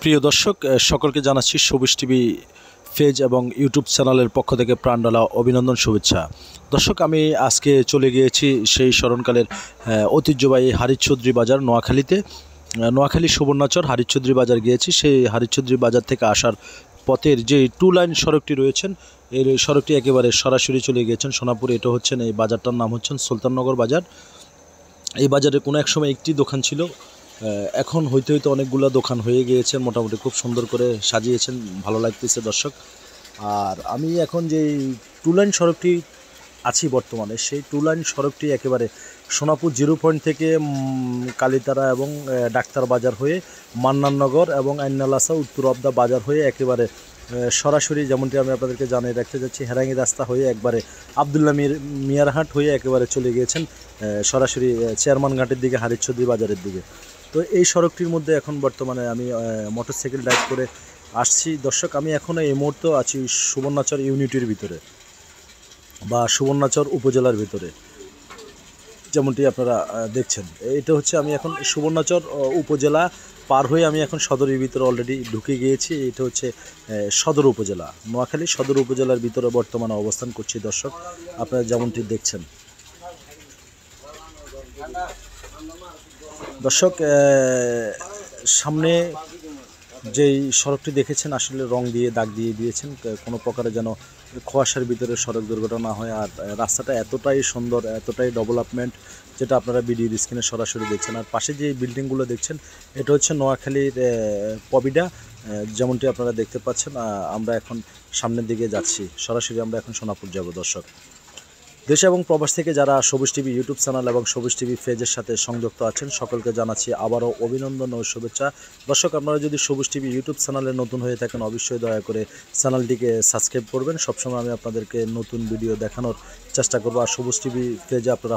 প্রিয় দর্শক, সকলকে জানাচ্ছি সবুজ টিভি পেজ এবং ইউটিউব চ্যানেলের পক্ষ থেকে প্রাণঢালা অভিনন্দন, শুভেচ্ছা। দর্শক, আমি আজকে চলে গিয়েছি সেই স্মরণকালের ঐতিহ্যবাহী হারিচৌধুরী বাজার নোয়াখালীতে। নোয়াখালী সুবর্ণাচর হারিচৌধুরী বাজার গিয়েছি। সেই হারিচৌধুরী বাজার থেকে আসার পথের যে টু লাইন সড়কটি রয়েছেন, এই সড়কটি একেবারে সরাসরি চলে গিয়েছেন সোনাপুর। এটা হচ্ছেন, এই বাজারটার নাম হচ্ছেন সুলতাননগর বাজার। এই বাজারে কোনো এক সময় একটি দোকান ছিল, এখন হইতে হইতে অনেকগুলো দোকান হয়ে গিয়েছে। মোটামুটি খুব সুন্দর করে সাজিয়েছেন, ভালো লাগতেছে দর্শক। আর আমি এখন যে টু লাইন সড়কটি আছি বর্তমানে, সেই টু লাইন সড়কটি একেবারে সোনাপুর জিরো পয়েন্ট থেকে কালীতারা এবং ডাক্তার বাজার হয়ে মান্নাননগর এবং আইনালাসা উত্তর অবদা বাজার হয়ে একেবারে সরাসরি, যেমনটি আমি আপনাদেরকে জানিয়ে রাখতে যাচ্ছি, হেরাঙ্গি রাস্তা হয়ে একবারে আবদুল্লাহ মিয়ারহাট হয়ে একেবারে চলে গিয়েছেন সরাসরি চেয়ারম্যান ঘাটের দিকে, হারিচৌধুরী বাজারের দিকে। তো এই সড়কটির মধ্যে এখন বর্তমানে আমি মোটরসাইকেল ড্রাইভ করে আসছি দর্শক। আমি এখনও এই মুহূর্তে আছি সুবর্ণাচর ইউনিটির ভিতরে বা সুবর্ণাচর উপজেলার ভিতরে, যেমনটি আপনারা দেখছেন। এটা হচ্ছে, আমি এখন সুবর্ণাচর উপজেলা পার হয়ে আমি এখন সদরের ভিতরে অলরেডি ঢুকে গিয়েছি। এটা হচ্ছে সদর উপজেলা, নোয়াখালী সদর উপজেলার ভিতরে বর্তমানে অবস্থান করছি দর্শক, আপনারা যেমনটি দেখছেন। দর্শক, সামনে যেই সড়কটি দেখেছেন, আসলে রং দিয়ে দাগ দিয়ে দিয়েছেন, কোনো প্রকারে যেন কুয়াশার ভিতরে সড়ক দুর্ঘটনা হয়। আর রাস্তাটা এতটাই সুন্দর, এতটাই ডেভেলপমেন্ট, যেটা আপনারা ভিডিওর স্ক্রিনে সরাসরি দেখছেন। আর পাশে যে বিল্ডিংগুলো দেখছেন, এটা হচ্ছে নোয়াখালীর পবিডা, যেমনটি আপনারা দেখতে পাচ্ছেন। আমরা এখন সামনের দিকে যাচ্ছি, সরাসরি আমরা এখন সোনাপুর যাব দর্শক। দেশ এবং প্রবাস থেকে যারা সবুজ টিভি ইউটিউব চ্যানেল এবং সবুজ টিভি পেজের সাথে সংযুক্ত আছেন, সকলকে জানাচ্ছি আবারও অভিনন্দন ও শুভেচ্ছা। দর্শক, আপনারা যদি সবুজ টিভি ইউটিউব চ্যানেলে নতুন হয়ে থাকেন, অবশ্যই দয়া করে চ্যানেলটিকে সাবস্ক্রাইব করবেন। সবসময় আমি আপনাদেরকে নতুন ভিডিও দেখানোর চেষ্টা করব। আর সবুজ টিভি পেজে আপনারা